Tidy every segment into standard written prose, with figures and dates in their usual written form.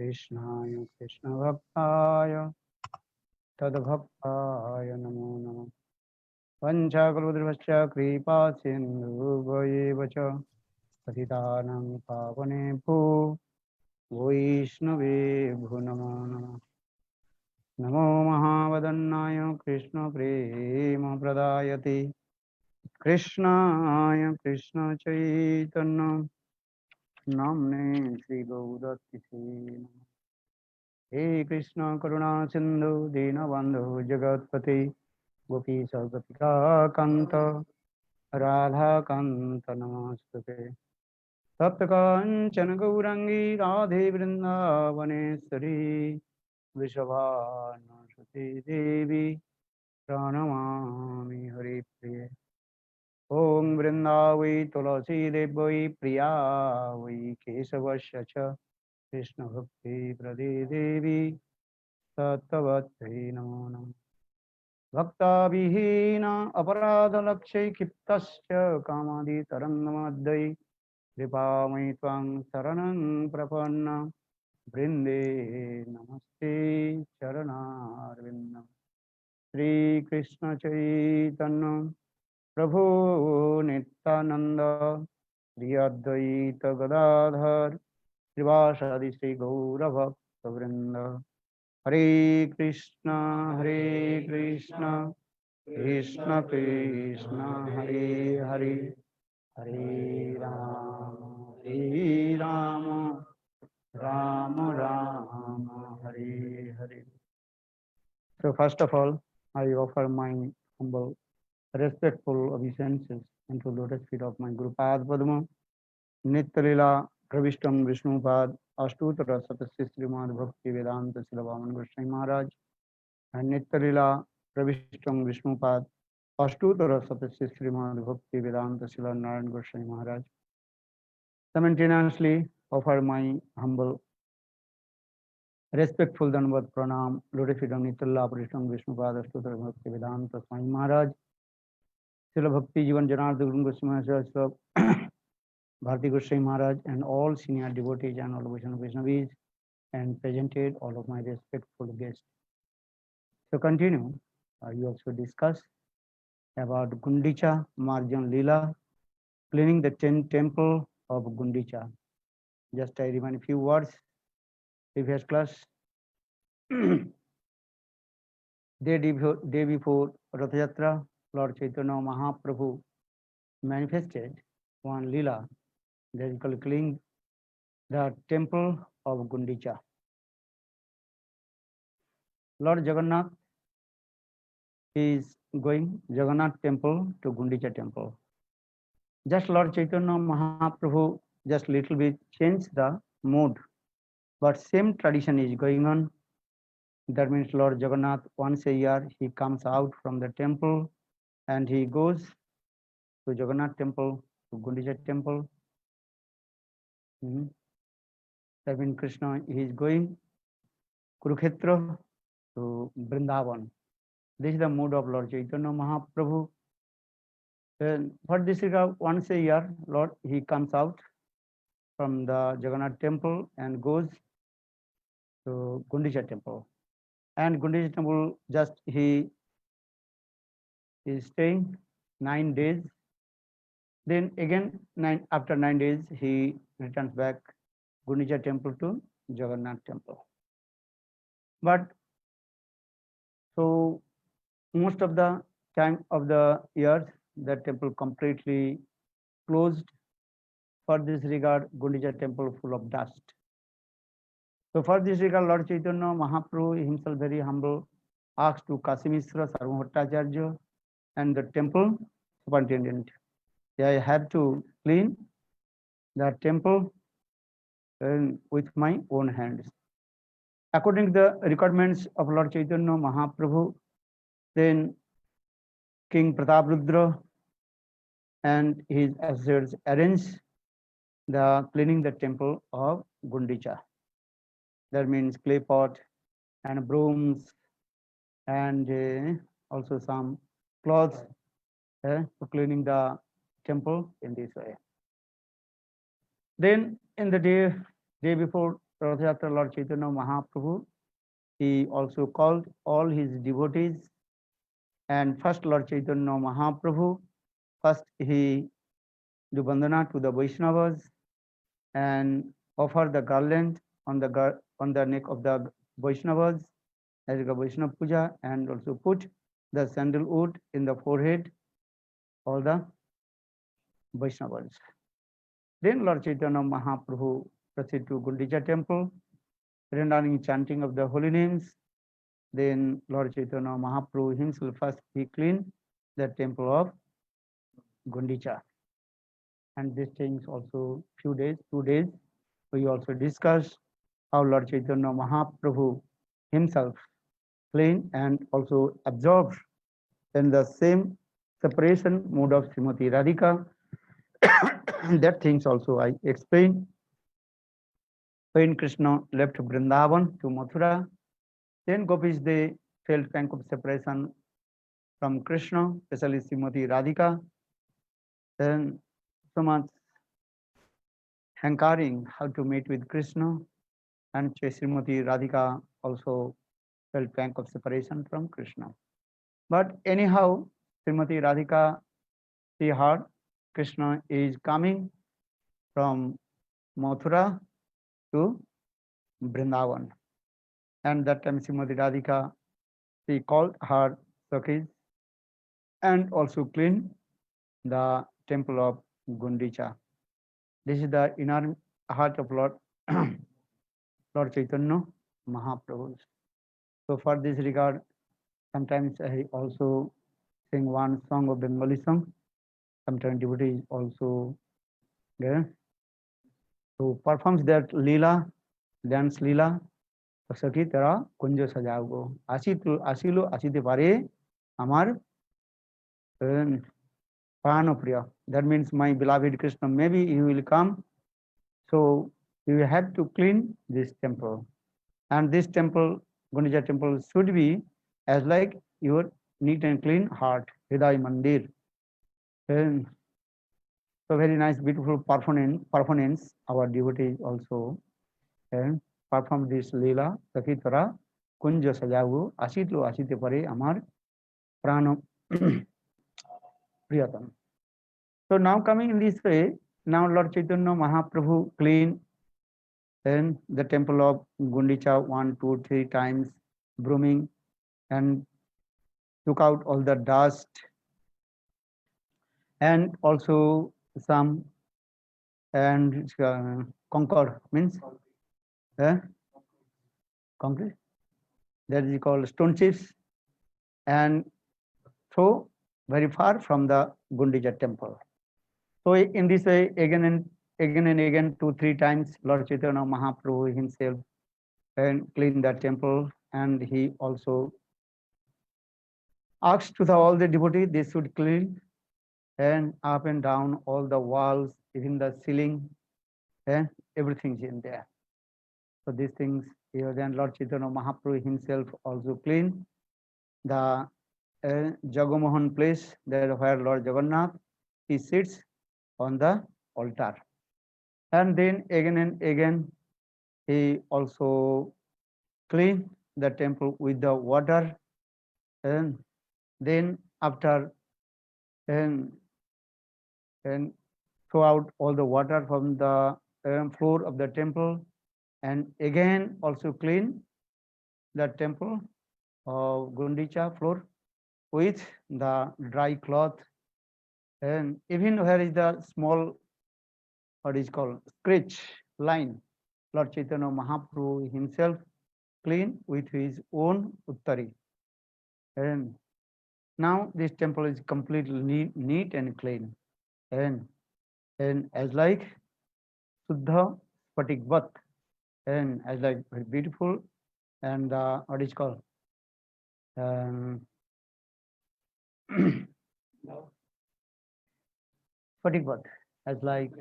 कृष्णाय कृष्णभक्ताय तद्भक्ताय नमो नमः। वञ्चाकल्पतरुश्च कृपा सिन्धुभ्येव च पतितानां पावनेभ्यो वैष्णवेभ्यो नमो नमः। नमो महावदन्नाय कृष्णप्रेमप्रदायते कृष्णाय कृष्णचैतन्य नाम्ने श्रीगौरतिसे नमः। हे कृष्ण करुणा सिन्धु दीनबन्धु जगत्पते गोपीश गोपिकान्त राधाकान्त नमस्तुते। तप्तकाञ्चन गौरङ्गी राधे वृन्दावनेश्वरी वृषभानुसुते देवी प्रणमामि हरिप्रिये। ॐ वृन्दावै तुलसी देवै प्रिया वै केशवस्य च कृष्णभक्तिप्रदे देवी तत्त्ववत्यै नमो नमः। भक्ताविहीन अपराधलक्ष्यै क्षिप्तस्य कामादितरङ्गमद्यै कृपामयि त्वां शरणं प्रपन्न वृन्दे नमस्ते चरणारविन्दम्। श्रीकृष्ण चैतन्य प्रभु नित्यानंद श्री अद्वैत गदाधर श्रीवासादि श्री गौरभक्तवृंद। हरे Krishna Krishna Krishna Hare Hare Hare Ram Ram Ram Hare Hare. So first of all, I offer my humble respectful obeisances into lotus feet of my Guru Pad Padma, Nityalila Pravishtam Vishnupad, Ashtutra Satasya Srimad Bhakti Vedanta Silavaman Goswami Maharaj, and Nityalila Pravishtam Vishnupad, Ashtutra Satasya Srimad Bhakti Vedanta Silavaman Narayan Goswami Maharaj. Simultaneously offer my humble respectful Dandavat Pranam, lotus feet of Nityalila Pravishtam Vishnupad, Ashtutra Bhakti Vedanta Swami Maharaj, Srila Bhakti Jivan Janardhan Goswami Maharaj, Bharati Goswami Maharaj, and all senior devotees and all Vaishnavis, and presented all of my respectful guests. So continue, you also discuss about Gundicha Marjan Lila, cleaning the 10th temple of Gundicha. Just I remind a few words. Previous class, day before Rath Yatra, Lord Chaitanya Mahaprabhu manifested one Lila, that is called cleaning the temple of Gundicha. Lord Jagannath is going Jagannath temple to Gundicha temple. Just Lord Chaitanya Mahaprabhu just little bit changed the mood, but same tradition is going on. That means Lord Jagannath once a year he comes out from the temple and he goes to Jagannath temple, to Gundicha temple. That means Krishna is going Kurukshetra to Vrindavan. This is the mood of Lord Chaitanya Mahaprabhu. And for this regard, once a year, Lord, he comes out from the Jagannath temple and goes to Gundicha temple. And Gundicha temple, just he is staying 9 days. Then again, after 9 days, he returns back Gundicha temple to Jagannath temple. But so most of the time of the years, the temple completely closed. For this regard, Gundicha temple full of dust. So for this regard, Lord Chaitanya Mahaprabhu himself very humble asked to Kasimishra Sarvabhattacharya and the temple superintendent, I have to clean the temple with my own hands. According to the requirements of Lord Chaitanya Mahaprabhu, then King Prataprudra and his associates arranged the cleaning the temple of Gundicha. That means clay pot and brooms and also some cloths for cleaning the temple in this way. Then in the day before Rath Yatra, Lord Chaitanya Mahaprabhu, he also called all his devotees. And first Lord Chaitanya Mahaprabhu, first he do bandhana to the Vaishnavas and offer the garland on the neck of the Vaishnavas as a Vaishnava puja, and also put the sandalwood in the forehead of the Vaishnavas. Then Lord Chaitanya Mahaprabhu proceeded to Gundicha temple, rendering chanting of the holy names. Then Lord Chaitanya Mahaprabhu himself first he cleaned the temple of Gundicha. And these things also few days, 2 days, we also discussed how Lord Chaitanya Mahaprabhu himself cleaned and also absorbed in the same separation mode of Srimati Radhika. That things also I explained. When Krishna left Vrindavan to Mathura, then gopis they felt pang of separation from Krishna, especially Srimati Radhika. Then so much hankering how to meet with Krishna, and Srimati Radhika also felt pang of separation from Krishna. But anyhow, Srimati Radhika, she heard Krishna is coming from Mathura to Vrindavan. And that time Srimati Radhika, she called her Sakhis and also cleaned the temple of Gundicha. This is the inner heart of Lord Chaitanya Mahaprabhu. So for this regard, sometimes I also sing one song of Bengali song. Sometimes devotees also there. So performs that Leela, dance Leela. সখী তারা কুঞ্জ সাজাবো আসিল আসিতে পারে আমার প্রাণপ্রিয়. That means my beloved Krishna, maybe he will come. So you have to clean this temple. And this temple, Gundicha temple, should be as like your neat and clean heart, Hriday Mandir. And so very nice, beautiful performance. Our devotees also and perform this Leela. Sakhi Tara Kunja Sajavu Asitlo Asite Pare Amar Prana Priyatam. So now coming in this way, now Lord Chaitanya Mahaprabhu cleaned then the temple of Gundicha 1, 2, 3 times, brooming, and took out all the dust, and also some and concord means concrete, that is called stone chips, and throw very far from the Gundicha temple. So in this way, again and again, 2, 3 times, Lord Chaitanya Mahaprabhu himself and cleaned the temple, and he also asked to all the devotees they should clean and up and down all the walls, even the ceiling, and everything is in there. So these things, then Lord Chaitanya Mahaprabhu himself also cleaned the Jagamohan place, there where Lord Jagannath he sits on the altar. And then again and again, he also cleaned the temple with the water, and then after and throw out all the water from the floor of the temple, and again also clean the temple of Gundicha floor with the dry cloth, and even where is the small, what is called scratch line, Lord Chaitanya Mahaprabhu himself clean with his own uttari. And now this temple is completely neat and clean, and as like Suddha Spatikvat, and as like very beautiful, and what is called Spatikvat, as like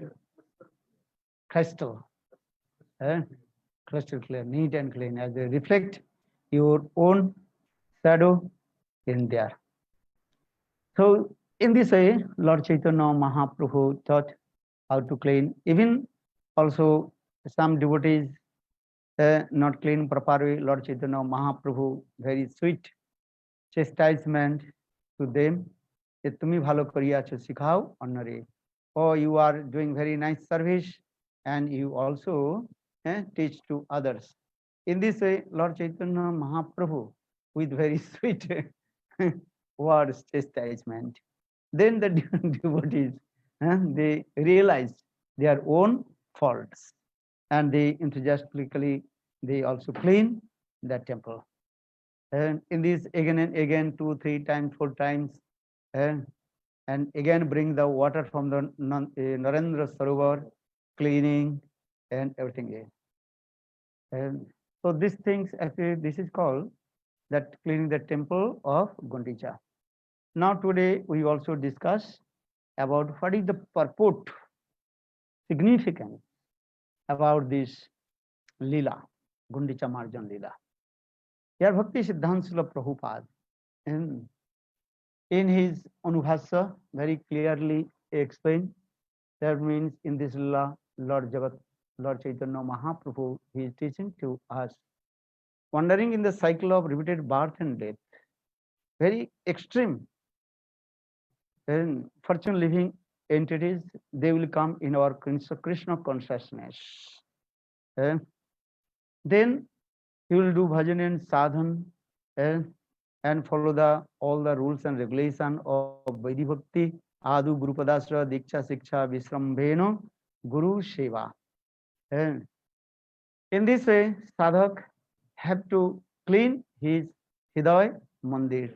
crystal, and crystal clear, neat and clean, as they reflect your own shadow in there. So in this way, Lord Chaitanya Mahaprabhu taught how to clean. Even also some devotees not clean properly, Lord Chaitanya Mahaprabhu, very sweet chastisement to them. যে তুমি ভালো করিয়াছো শিখাও অন্যরে। Oh, you are doing very nice service and you also teach to others. In this way, Lord Chaitanya Mahaprabhu, with very sweet words, chastisement. Then the devotees, they realized their own faults and they enthusiastically, they also clean the temple. And in this again and again, 2, 3 times, 4 times, and again bring the water from the Narendra Sarovar, cleaning and everything else. And so these things, actually, this is called that cleaning the temple of Gundicha. Now today we also discuss about what is the purport, significance about this Leela, Gundicha Marjan Leela. Here Bhakti Siddhanta Prabhupada in his Anubhasya very clearly explained. That means in this Leela, Lord Chaitanya Mahaprabhu, he is teaching to us, wandering in the cycle of repeated birth and death, very extreme and fortune living entities, they will come in our Krishna consciousness. Then he will do bhajan and sadhan and follow all the rules and regulation of Vaidhi Bhakti, Adu Guru Padasra, Diksha Siksha, Visrambheno, Guru Seva. In this way, sadhak have to clean his Hidaya Mandir,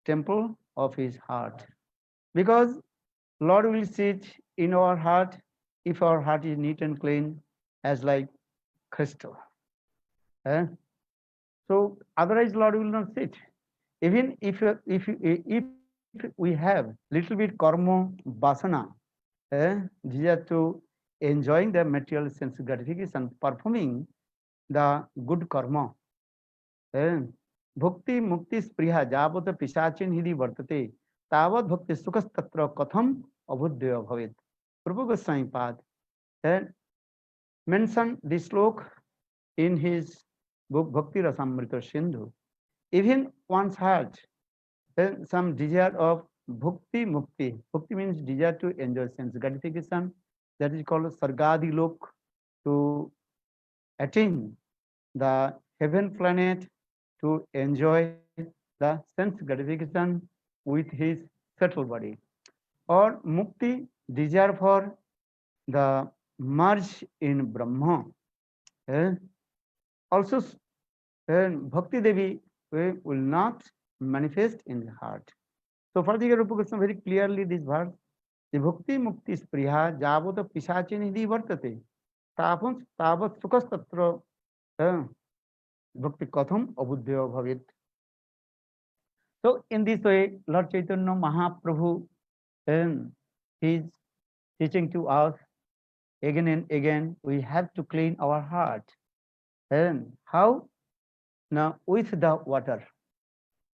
temple of his heart. Because Lord will sit in our heart if our heart is neat and clean as like crystal. So otherwise Lord will not sit. Even if we have little bit karma vasana, desire to enjoying the material sense gratification, performing the good karma, bhakti mukti spriha javat pisachin hidi vartate tavat bhakti sukhas tatra katham abhuddhaya bhavet. Prabhu Goswami Pad mentioned this slok in his book Bhakti Rasamrita Sindhu. Even one's heart some desire of bhakti mukti. Bhakti means desire to enjoy sense gratification. That is called sargadi lok, to attain the heaven planet, to enjoy the sense gratification with his subtle body. Or mukti, desire for the merge in Brahma. Also, Bhakti Devi will not manifest in the heart. So further Rupa Goswami very clearly this verse, the bhakti mukti spriha javata pisachin hidi vartate tavat sukhas tatra bhakti katham abhuddhaya bhavet. So in this way, Lord Chaitanya Mahaprabhu he is teaching to us again and again, we have to clean our heart. And how? Now with the water.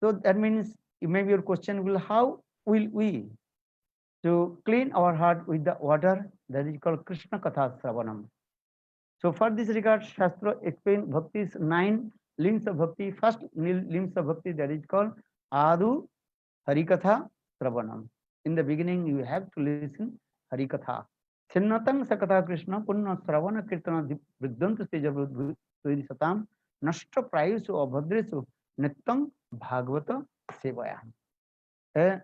So that means maybe your question will, how will we to clean our heart with the water? That is called Krishna Katha Sravanam. So for this regard, Shastra explain Bhakti's 9 limbs of Bhakti. First limbs of Bhakti, that is called Adu Harikatha Sravanam. In the beginning, you have to listen Harikatha. Chinnatang Sakatha Krishna Punna Sravana Kirtana Viddanta Steja Satam Nashtra Prayusu Abhadresu Nittang Bhagavata Sevaya.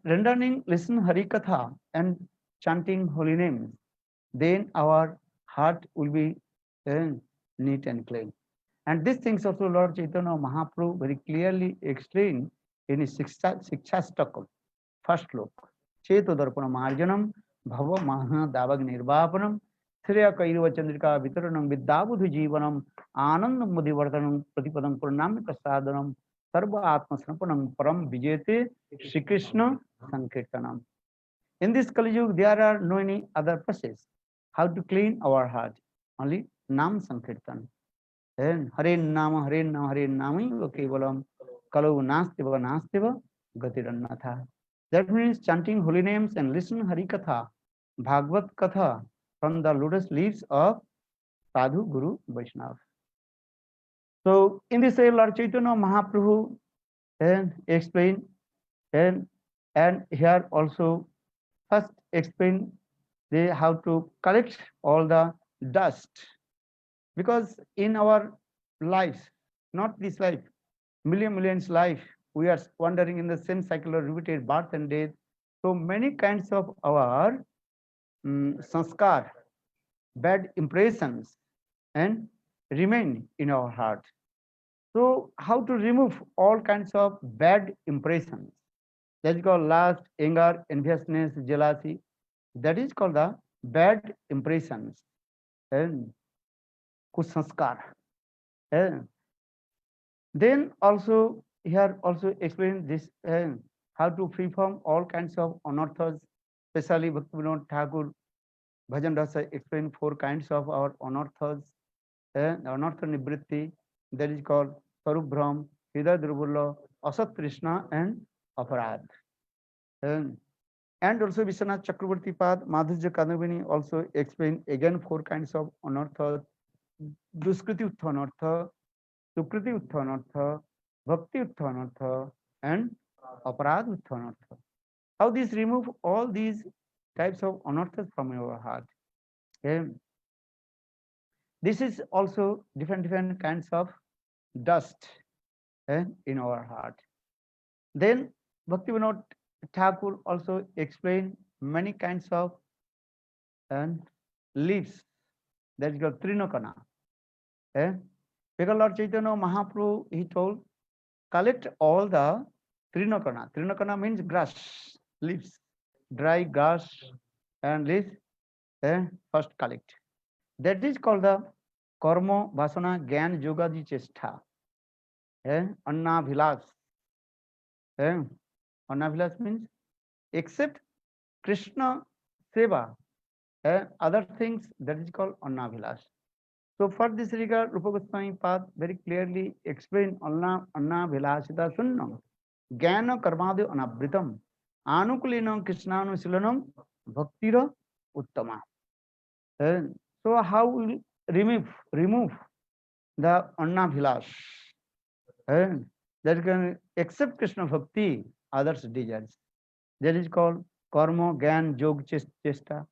Rendering, listen Harikatha and chanting holy names, then our heart will be neat and clean. And these things also Lord Chaitanya Mahaprabhu very clearly explained in his Sikshastakam, first slok. Cheto Darpana Marjanam, Bhava Maha Davag Nirvapanam, Shreya Kairva Chandrika Vitaranam, Viddabudhu Jivanam, Anandam Mudhivartanam, Pratipadam Purnamika Sadhanam, Sarva Atma Sanapanam, Param Vijete, Shri Krishna Sankirtanam. In this Kali Yuga, there are no any other process. How to clean our heart? Only Nam Sankirtan. And Hare Nama, Hare Nama, Hare Nama, Kevalam, Kalau Nastiva, Gatirannatha. That means chanting holy names and listen Harikatha, Bhagavad Katha from the lotus leaves of Sadhu Guru Vaishnava. So in this way, Lord Chaitanya Mahaprabhu explain, and here also first explain they how to collect all the dust, because in our lives, not this life, millions life, we are wandering in the same cycle of repeated birth and death. So many kinds of our sanskar, bad impressions, and remain in our heart. So how to remove all kinds of bad impressions? That is called lust, anger, enviousness, jealousy. That is called the bad impressions and kusanskar. And then also here also explain this how to free from all kinds of anarthas, especially Bhaktivinoda Thakur Bhajan Rasa explain four kinds of our anarthas. Anartha Nibritti, that is called Sarup Brahm, Hridaya Durbula, Asat Krishna, and Aparad. And also Vishwanath Chakravarti Pad, Madhurya Kadavini also explain again four kinds of anarthas: Duskriti Uttanartha, Sukriti Uttanartha, Bhakti Uttanartha, and Aparad Uttanartha. How this remove all these types of anarthas from your heart? This is also different kinds of dust in our heart. Then Bhaktivinoda Thakur also explained many kinds of leaves, that is called Trinakana. Because Lord Chaitanya Mahaprabhu, he told, collect all the Trinakana. Trinakana means grass, leaves, dry grass and leaves, first collect. That is called the Karma, Vasana, Gyan, Yoga, Ji Chestha. Anna Vilas. Anna Vilas means except Krishna Seva, other things, that is called Anna Vilas. So for this regard, Rupa Goswami Pad very clearly explained Anna Vilasita Sunnam, Gyana Karmadu Anabritam, Anukulinam Krishnanu Silanam, Bhaktira Uttama. So how will remove the Anna Vilas? That can accept Krishna Bhakti, others' desires. That is called Karma, Gyan, Yog, Chesta.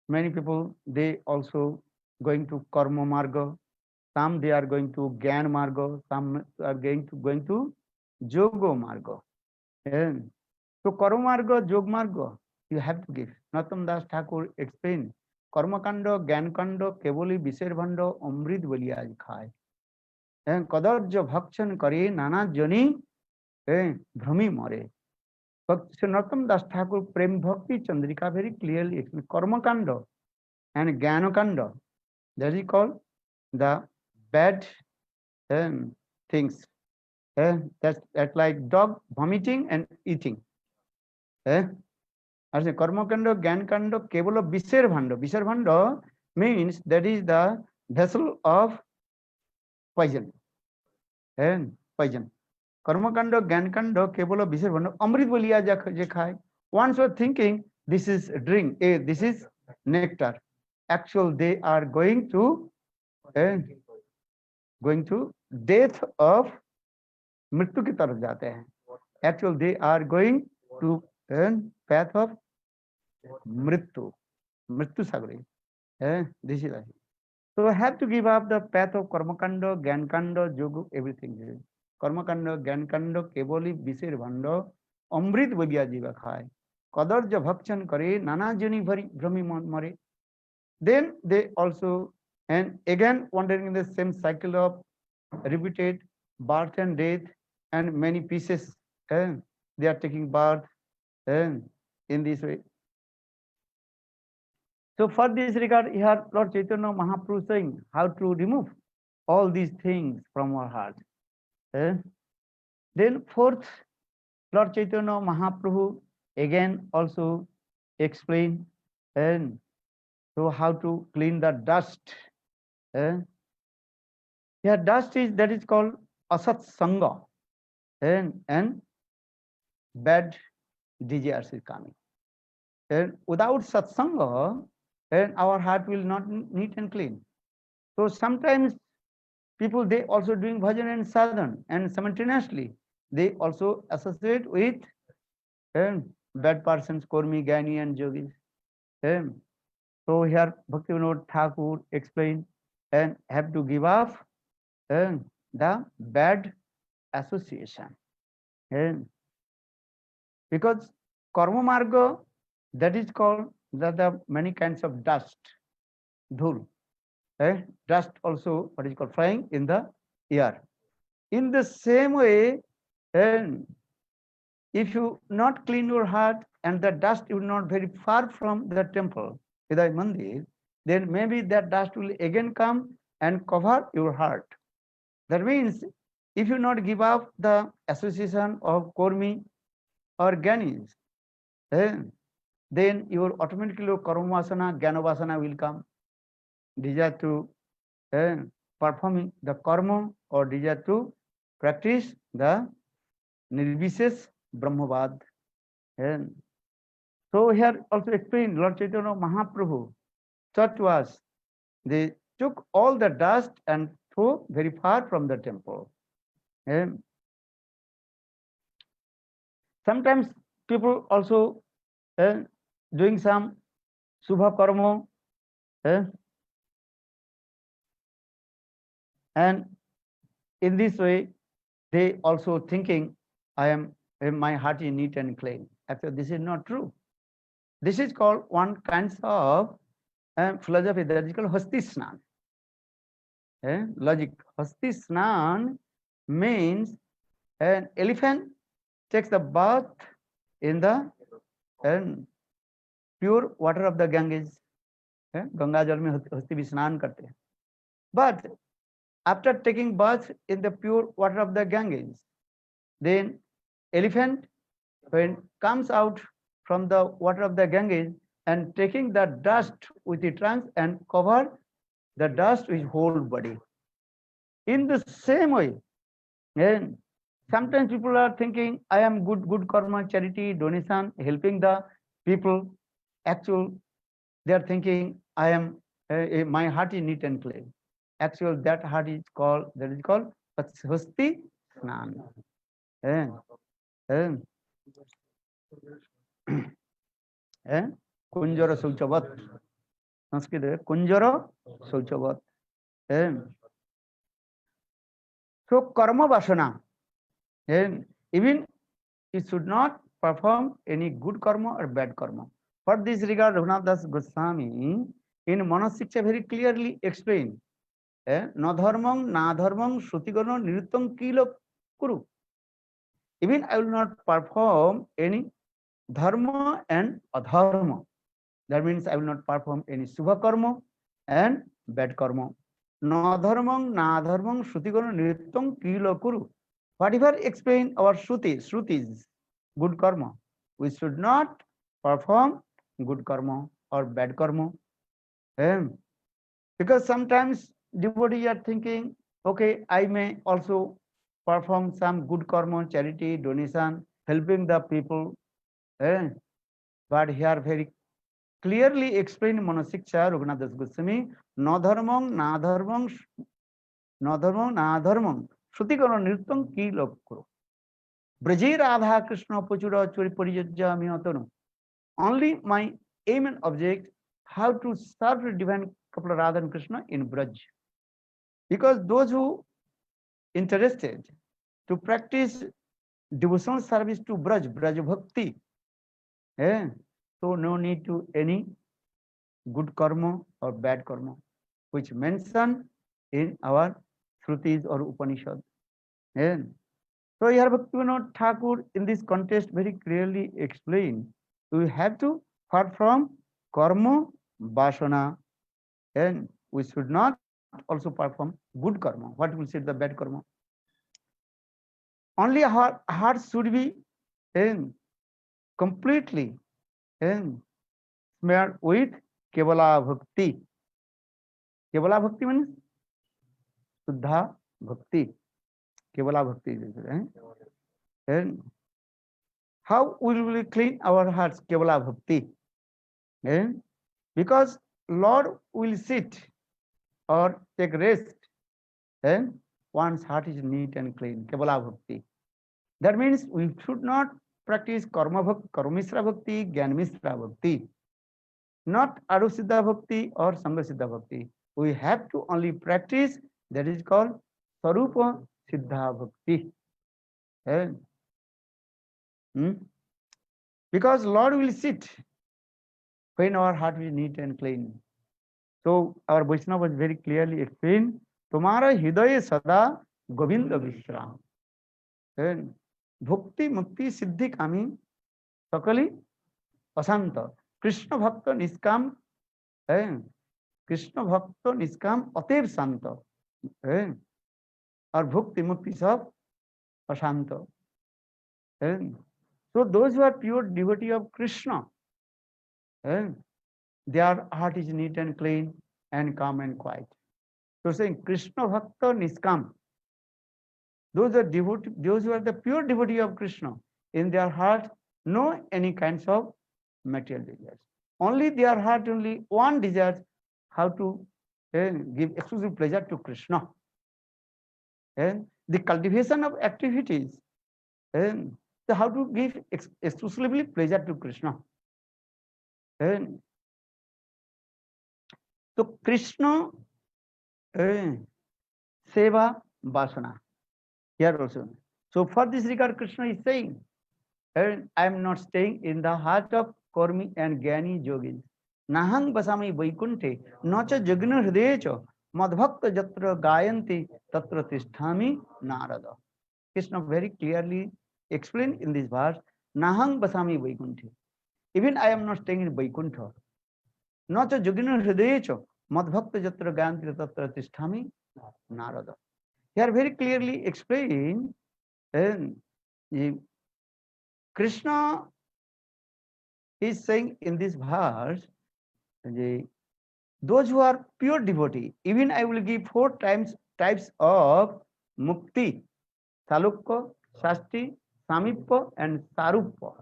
Many people, they also going to Karma Marga. Some they are going to Gyan Marga. Some are going to Yoga Marga. So Karma Marga, Yoga Marga, you have to give. Natam Das Thakur explained, Karma Kanda, Gyan Kanda, Kevoli Bisher Bhanda, Amrit Baliaj Khai. कदर्ज भक्षण करे नाना जनी भ्रमी मरे. Sri Narottam Das Thakur Prem Bhakti Chandrika very clearly explains Karma Kanda and Jnana Kanda. That is called the bad things. That's like dog vomiting and eating. As a Karma Kanda, Jnana Kanda, Kevala Bisher Bhanda. Bisher Bhanda means that is the vessel of poison. Poison. Karmakanda, Gyankanda, Kebala, Bisharvana, Amrit Baliya Jekhai. Once you are thinking this is a drink, this is nectar. Actually, they are going to death of मृत्यु की तरफ जाते हैं. Actually, they are going to path of मृत्यु sagri. This is like. So I have to give up the path of Karmakanda, Gyankanda, Yoga, everything. Karmakanda, Gyankanda, Kevoli, Bisir Bhanda, Amrit Baliya Jiva Khai. Kadarja Bhakshan Kare, Nana Jani Brahmi Mare. Then they also, and again wandering in the same cycle of repeated birth and death, and many pieces, they are taking birth in this way. So for this regard, here Lord Chaitanya Mahaprabhu saying how to remove all these things from our heart. Then fourth, Lord Chaitanya Mahaprabhu again also explain and so how to clean the dust. Yeah, dust is that is called asat sanga, and bad desires is coming. And without satsanga, and our heart will not neat and clean. So sometimes people, they also doing bhajan and sadhan, and simultaneously they also associate with bad persons, Kormi, Gyani and Yogis. Um, so here Bhaktivinoda Thakur explained and have to give up the bad association. Because karma marga, that is called the many kinds of dust, dhul, dust also what is called flying in the air. In the same way, if you not clean your heart and the dust is not very far from the temple, Hidai Mandir, then maybe that dust will again come and cover your heart. That means if you not give up the association of Kormi or Gyanis, then your automatically karma vasana, jnana vasana will come. Desire to performing the karma or desire to practice the nirvishes brahmavad. So here also explained Lord Chaitanya Mahaprabhu, church was, they took all the dust and threw very far from the temple. Sometimes people also doing some subha karma, and in this way they also thinking I am my heart is neat and clean. Actually, this is not true. This is called one kind of philosophy that is called Hasti Snan. Logic. Hasti Snan means an elephant takes the bath in the pure water of the Ganges. Ganga Jal mein hasti bhi snan karte hain. But after taking bath in the pure water of the Ganges, then elephant, when comes out from the water of the Ganges and taking the dust with the trunk and cover the dust with whole body. In the same way, and sometimes people are thinking, I am good karma, charity, donation, helping the people. Actual, they are thinking, I am my heart is neat and clean. Actual, that heart is called Hasti Snan. Kunjara Sauchavat. Sanskrit, Kunjara Sauchavat. So karma vasana, and even it should not perform any good karma or bad karma. For this regard, Raghunath Das Goswami in Manasiksha very clearly explained, na dharmang, na dharmang, shrutigana, niruttam kila kuru. Even I will not perform any dharma and adharma. That means I will not perform any subha karma and bad karma. Na dharmang, na dharmang, shrutigana, niruttam kila kuru. Whatever explain our shrutis, good karma, we should not perform good karma or bad karma. Because sometimes devotees are thinking, okay, I may also perform some good karma, charity, donation, helping the people. But here very clearly explained Manasiksha Raghunath Das Goswami, na dharmang, na dharmang, na dharmang, na dharmang, shrutigana nirtam ki lokro. Braje Radha Krishna Pachura Churi Parijajami Atanu. Only my aim and object, how to serve the divine couple of Radha and Krishna in Braj. Because those who interested to practice devotional service to Braj Bhakti, so no need to any good karma or bad karma, which mentioned in our Shrutis or Upanishad. So here Bhaktivinoda Thakur in this context very clearly explained, we have to perform karma vasana, and we should not also perform good karma. What will say the bad karma? Only our heart should be completely smeared with Kevala Bhakti. Kevala Bhakti means Suddha Bhakti. Kevala Bhakti. And how will we clean our hearts? Kevala Bhakti. Because Lord will sit or take rest and one's heart is neat and clean. Kevala bhakti. That means we should not practice karmishra bhakti, jnanmishra bhakti, not arusiddha bhakti or sangasiddha bhakti. We have to only practice that is called sarupa siddha bhakti. And, because Lord will sit when our heart is neat and clean. So our Vaishnava was very clearly explained, Tumara hidaya sada govinda vishram. And bhakti mukti siddhi kami sakali asanta. Krishna bhakta niskam, Krishna bhakta niskam atev santa. Or bhakti mukti sab asanta. So those who are pure devotee of Krishna, their heart is neat and clean and calm and quiet. So saying Krishna bhakta niskam. Those are those who are the pure devotee of Krishna. In their heart, no any kinds of material desires. Only their heart, only one desires how to give exclusive pleasure to Krishna. And the cultivation of activities, and how to give exclusively pleasure to Krishna. And so Krishna seva vasana. Here also. So for this regard, Krishna is saying, I am not staying in the heart of Karmi and Gyani yogis. Nahang basami vaikunte, nacha jagna hridecha, madbhakta jatra gayanti, tatra tisthami narada. Krishna very clearly explained in this verse, Nahang basami vaikunte. Even I am not staying in Vaikuntha. Nacha jagna hridecha, madbhakta jatra gayanti, tatra tisthami narada. Here very clearly explained, Krishna is saying in this verse, those who are pure devotee, even I will give 4 types of mukti, salukka, shasti, samippa and saruppa.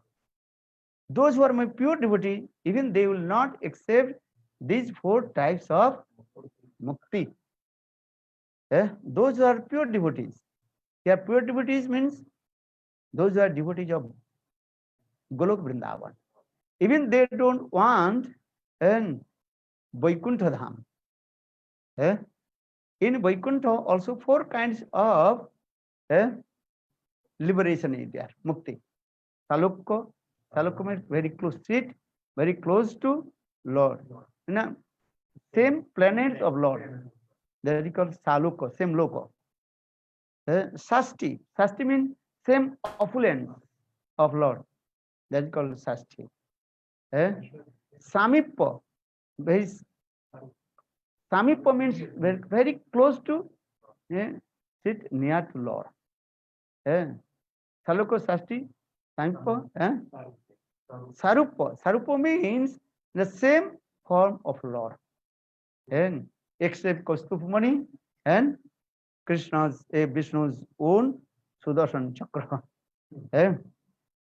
Those who are my pure devotee, even they will not accept these 4 types of mukti. Those who are pure devotees. Here pure devotees means those who are devotees of Golok Vrindavan. Even they don't want Vaikuntha Dham. In Vaikuntha also 4 kinds of liberation is there. Mukti. Salukka. Salukka means very close seat, very close to Lord. Same planet of Lord. That is called Salukka, same loka. Shasti. Shasti means same opulence of Lord. That is called Shasti. Samippa. Samippa means very, very close to, sit near to Lord. Salukka, Shasti, Samippa, Saruppa. Saruppa means the same form of Lord. Except Kaustubhamani and Krishna's, Vishnu's own Sudarshan Chakra.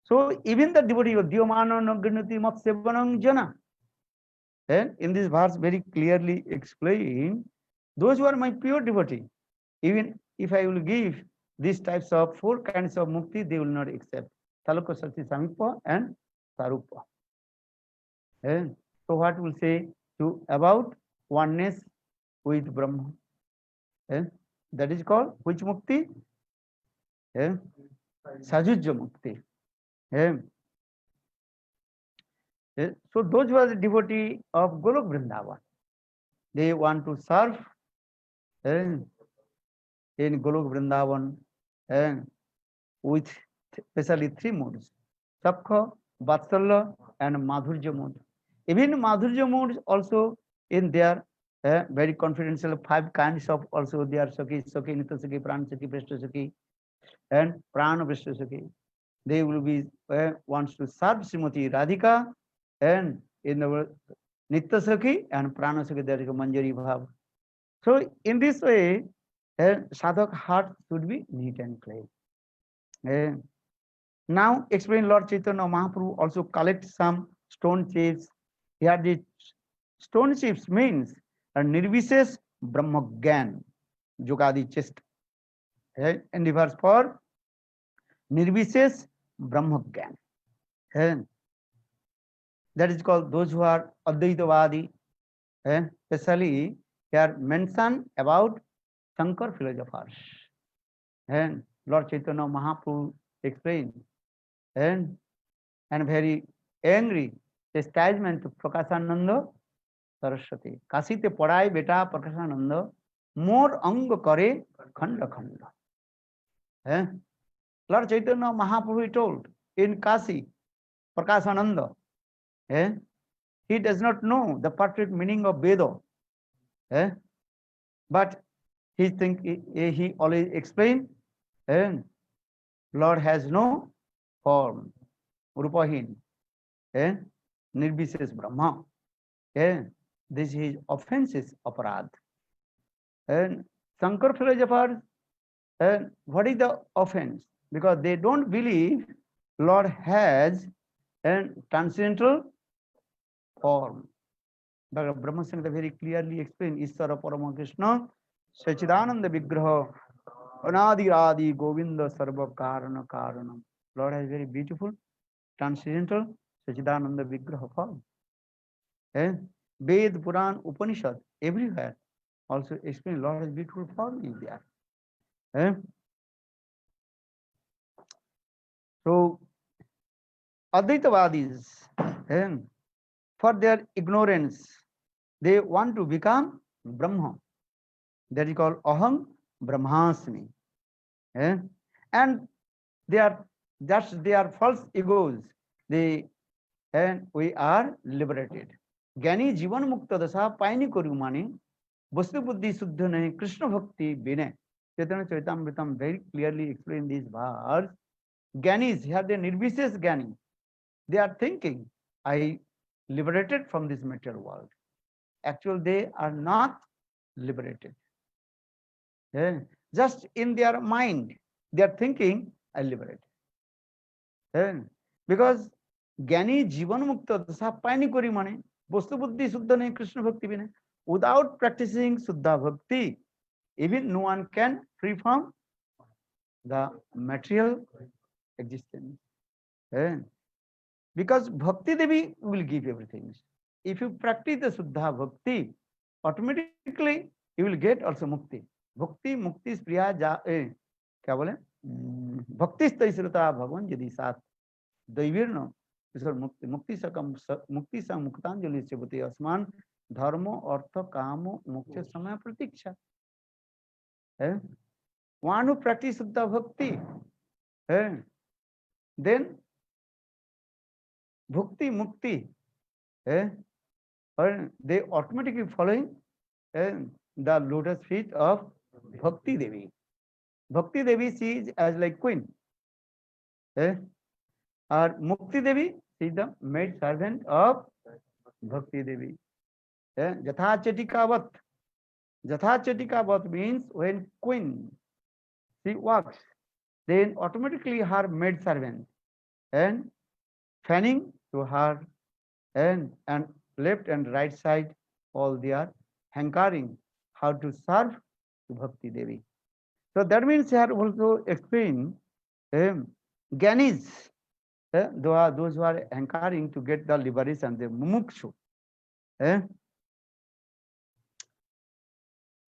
So even the devotee of Dhyamana Naganati Matsyavanam Jana. In this verse very clearly explained, those who are my pure devotee, even if I will give these types of 4 kinds of mukti, they will not accept. Salukka, Shasti, Samippa and Saruppa. So what will say to about oneness with Brahma? That is called which mukti? Sajujya mukti. So those who are the devotee of Golok Vrindavan, they want to serve in Golok Vrindavan with especially 3 modes: Sakha, Vatsalya and Madhurya mode. Even Madhurya mode also in their very confidential 5 kinds of also they are Sakhi, Sakhi, Nitya Sakhi, Prana Sakhi, Prishta Sakhi and Prana Prishta Sakhi. They will be wants to serve Srimati Radhika and in the Nitya Sakhi and Prana Sakhi, there is a Manjari Bhav. So in this way, sadhak heart should be neat and clean. Now explain Lord Chaitanya Mahaprabhu also collect some stone chips. Here the stone chips means a nirvishes Brahmagyan. Jogadi chest. And the verse for Nirvishes Brahmagyan. And that is called those who are Advaitavadi. Especially here mentioned about Shankar philosophers. And Lord Chaitanya Mahaprabhu explained and very angry chastisement to Prakasananda Saraswati. Kasite padai beta Prakasananda more anga kare khanda khanda. Lord Chaitanya Mahaprabhu told in Kasi, Prakasananda, he does not know the perfect meaning of Veda, but he always explained, Lord has no form, Rupahin, Nirvishes Brahma. This is offenses aparad. And Shankar philosophers, what is the offense? Because they don't believe Lord has a transcendental form. But Brahma Samhita very clearly explained, Ishvara Parama Krishna, Sachidananda Vigraha, Anadi Adi Govinda Sarva Karana Karanam. Lord has very beautiful, transcendental, Sachidananda Vigraha form. Ved, Puran, Upanishad, everywhere also explain Lord has beautiful form is there. So Advaitavadis, for their ignorance, they want to become Brahma. That is called Aham Brahmasmi. And they are just their false egos. And we are liberated. Gyani Jivan Mukta Dasa Paini Korumani Vastu Buddhi Suddha Nahi Krishna Bhakti Bine. Chaitanya Charitamritam very clearly explain this verse. Gyanis, here the Nirvishes Gyani. They are thinking, I liberated from this material world. Actually, they are not liberated. Just in their mind, they are thinking, I liberated. Because Gyani Jivan Mukta Dasa Paini Korimane Vastu Buddhi Suddha Nahi Krishna Bhakti Bine. Without practicing Suddha Bhakti, even no one can free from the material existence. Because Bhakti Devi will give everything. If you practice the Suddha Bhakti, automatically you will get also Mukti. Bhakti Mukti Spriya क्या बोले? Bhakti Staisrata Bhagavan Yadi Sat Daivirno Mukti sa Muktanjali Chibati Asman Dharmo Artha Kamo Muksha Samaya Pratiksha. One who practice Suddha Bhakti, then Bhakti Mukti, they automatically following the lotus feet of Bhakti Devi. Bhakti Devi, she is as like queen. Or Mukti Devi, she is the maid servant of Bhakti Devi. Jatha Chatikavat. Jatha Chatikavat means when queen, she walks, then automatically her maid servant and fanning to her and left and right side, all they are hankering how to serve to Bhakti Devi. So that means here also explain Gyanis, those who are hankering to get the liberation, the mumukshu.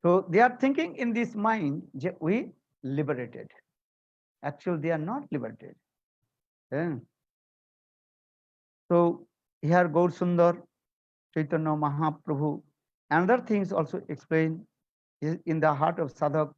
So they are thinking in this mind, we liberated. Actually, they are not liberated. So here Gaur Sundar, Chaitanya Mahaprabhu, another things also explain in the heart of sadhak,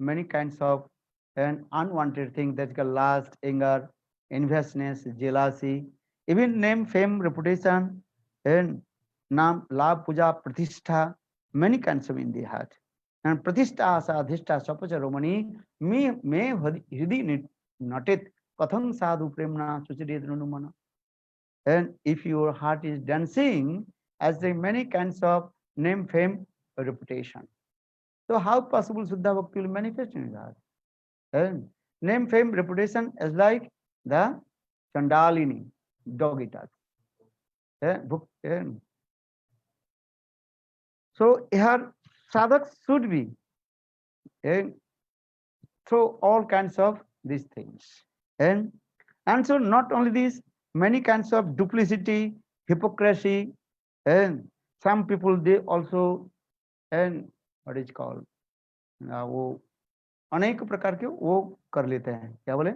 many kinds of unwanted things that can lust, anger, enviousness, jealousy, even name, fame, reputation, and nam, love, puja, pratishtha, many kinds of in the heart. And pratishtha, sadhishta, sapacha, romani, me hridi natit, kathang sadhu premna, suchidit nunumana. And if your heart is dancing as the many kinds of name, fame, reputation. So how possible Suddha Bhakti will manifest in that? And name, fame, reputation is like the Chandalini, dog eaters. So here sadhak should be and through all kinds of these things. And and so not only this, many kinds of duplicity, hypocrisy, and some people they also and what is called वो अनेक प्रकार के वो कर लेते हैं, क्या बोले,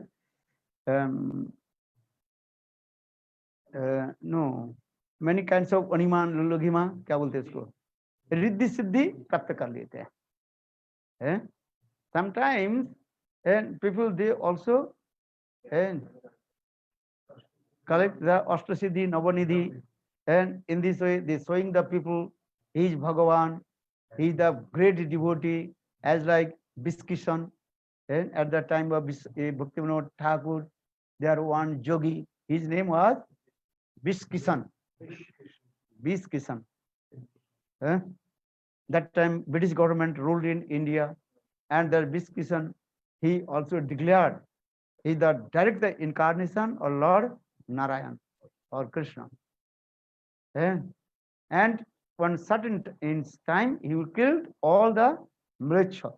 नो मेनी काइंड्स ऑफ अनिमान लुलुगिमा, क्या बोलते हैं उसको, रिद्धि सिद्धि प्राप्त कर लेते हैं. Sometimes and people they also and collect the Ashtasiddhi, Navanidhi, and in this way they showing the people he is Bhagavan, he is the great devotee, as like Biskishan. And at the time of Bhaktivinoda Thakur, there one yogi, his name was Biskishan. Biskishan. That time British government ruled in India, and the Biskishan, he also declared he is the direct incarnation of Lord Narayan or Krishna. And one certain in time he will kill all the mlecha.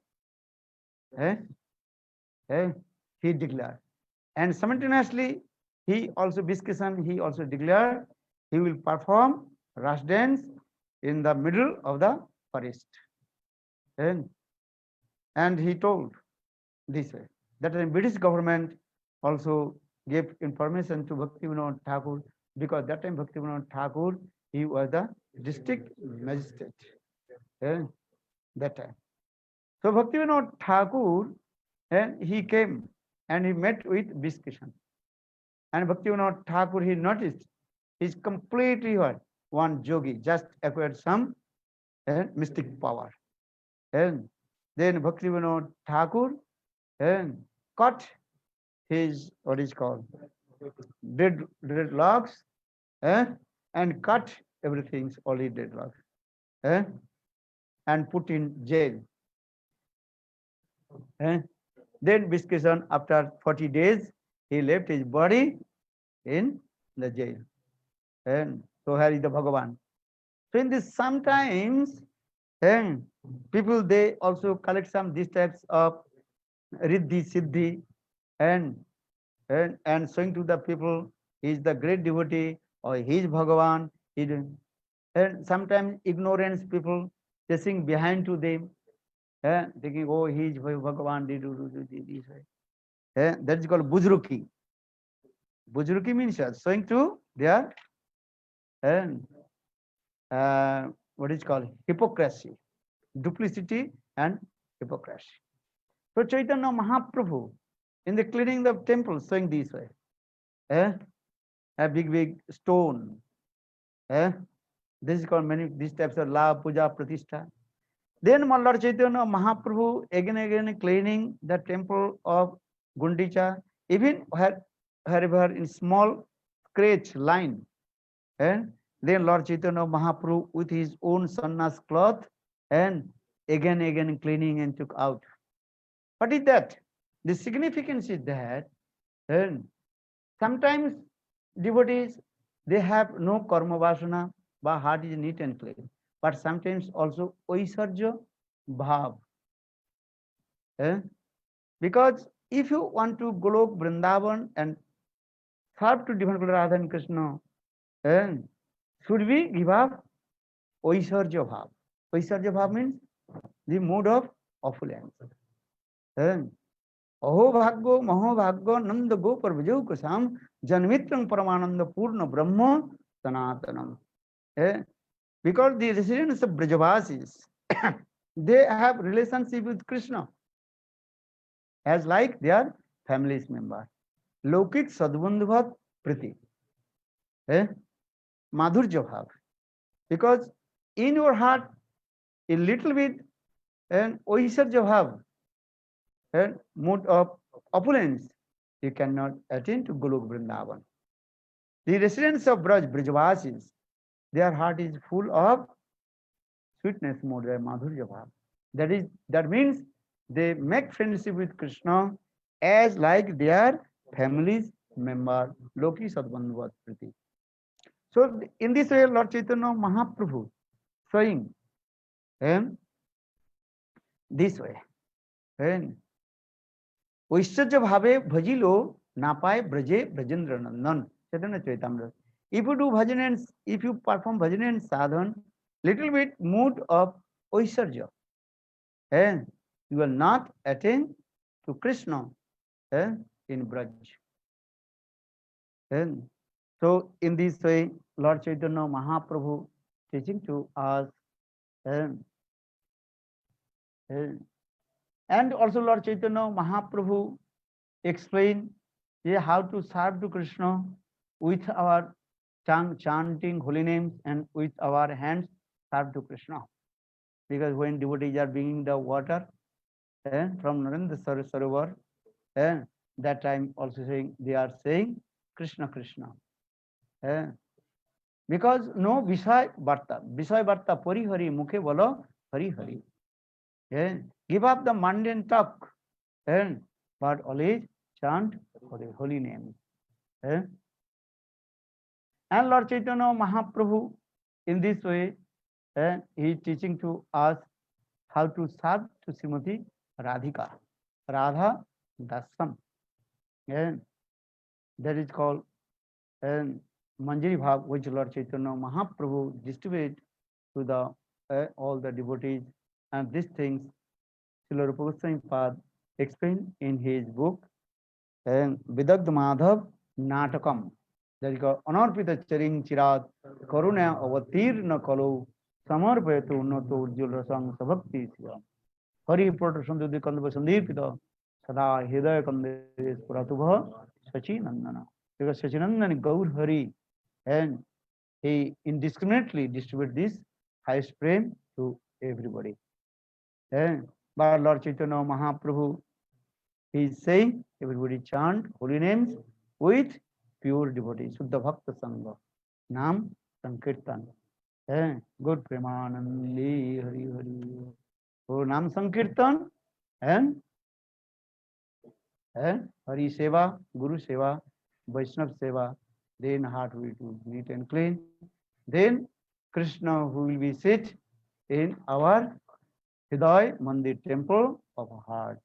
He declared. And simultaneously, he also, Biskishan, he also declared he will perform rush dance in the middle of the forest. And he told this way that the British government also gave information to Bhaktivinoda Thakur, because that time Bhaktivinoda Thakur, he was the district magistrate that time. So Bhaktivinoda Thakur, and he came and he met with Biskishan. And Bhaktivinoda Thakur, he noticed he's completely what? One yogi, just acquired some mystic power. And then Bhaktivinoda Thakur and cut his, what is called, dreadlocks, and cut everything, all his dreadlocks, and put in jail. Then Biskishan, after 40 days, he left his body in the jail. And so here is the Bhagavan. So in this sometimes people they also collect some these types of riddhi siddhi and showing to the people he is the great devotee or he is Bhagavan. And sometimes ignorance people chasing behind to them, thinking, oh, he is Bhagavan, they do this way. That is called bujruki. Bujruki means showing to their what is called hypocrisy, duplicity and hypocrisy. So Chaitanya Mahaprabhu, in the cleaning the temple, showing this way, a big stone. This is called many these types of la puja pratishtha. Then Lord Chaitanya Mahaprabhu again cleaning the temple of Gundicha, even wherever in small scratch line. And then Lord Chaitanya Mahaprabhu with his own sannyas cloth and again cleaning and took out. What is that? The significance is that and sometimes devotees they have no karma vasana, but heart is neat and clean. But sometimes also oisarja bhav. Because if you want to Golok Vrindavan and serve to divine Radha and Krishna, should we give up oisarja bhav? Oisarja bhav means the mood of opulence. अहो भाग्यो महो भाग्यो नंद गोपर विजय कुशाम जनमित्रं परमानंद पूर्ण ब्रह्म सनातनम. Because the residents of Brajavasis, they have relationship with Krishna as like their family's member. Lokik sadbandhuvat priti. Madhurya bhav. Because in your heart, a little bit and oisarja bhav, and mood of opulence, you cannot attain to Golok Vrindavan. The residents of Brajavasis, their heart is full of sweetness mode, their madhurya bhav. That means they make friendship with Krishna as like their family's member, Loki Sadbandhuvat Priti. So in this way, Lord Chaitanya Mahaprabhu showing this way. And ঐশ্বর্য ভাবে ভজিল না পায় ব্রজে ব্রজেন্দ্র নন্দন Chaitanya Charitamrita. If you do bhajan and if you perform bhajan and sadhan, little bit mood of Aishwarya, and you will not attain to Krishna in Braj. And so in this way, Lord Chaitanya Mahaprabhu teaching to us, and also Lord Chaitanya Mahaprabhu explain how to serve to Krishna with our tongue chanting holy names and with our hands serve to Krishna. Because when devotees are bringing the water from Narendra Sarovar, that time also saying they are saying Krishna Krishna. Because no Vishay Varta Pari Hari Mukhe Bolo Hari Hari. Give up the mundane talk, but always chant holy names. And Lord Chaitanya Mahaprabhu in this way, he is teaching to us how to serve to Srimati Radhika, Radha Dasam. That is called Manjari Bhav, which Lord Chaitanya Mahaprabhu distribute to the all the devotees. And these things Srila Rupa Goswami Pad explained in his book Vidagd Madhav Natakam. That is called Anarpita Charing Chirat Karuna Avatirna Kalo Samarpayato Unnato Ujjwal Rasang Sabhakti Sivam. Hari Prata Sandhudi Kandava Sandipita Sada Hidaya Kandesh Puratubha Sachi Nandana. Because Sachinandana Gaur Hari, and he indiscriminately distribute this highest prem to everybody. But Lord Chaitanya Mahaprabhu, he is saying everybody chant holy names with pure devotee, Suddha Bhakta Sangha, Nam Sankirtan. Good Premanandi Hari Hari. So Nam Sankirtan and Hari Seva, Guru Seva, Vaishnav Seva, then heart will be neat and clean. Then Krishna who will be sit in our Hriday Mandir temple of heart.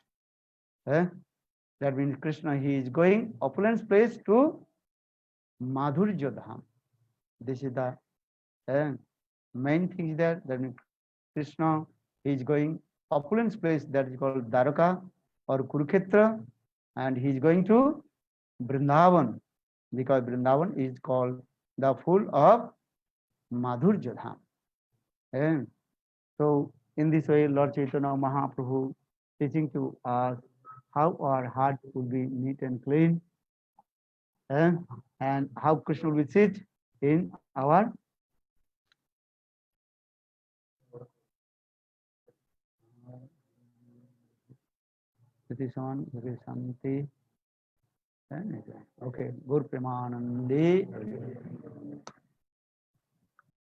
That means Krishna, he is going opulent place to Madhurya Dham. This is the main thing is there. That means Krishna, he is going opulent place that is called Dwaraka or Kurukshetra, and he is going to Vrindavan, because Vrindavan is called the full of Madhurya Dham. So in this way, Lord Chaitanya Mahaprabhu teaching to us how our heart will be neat and clean, and how Krishna will sit in our Shanti. Okay, Gur Premanandi.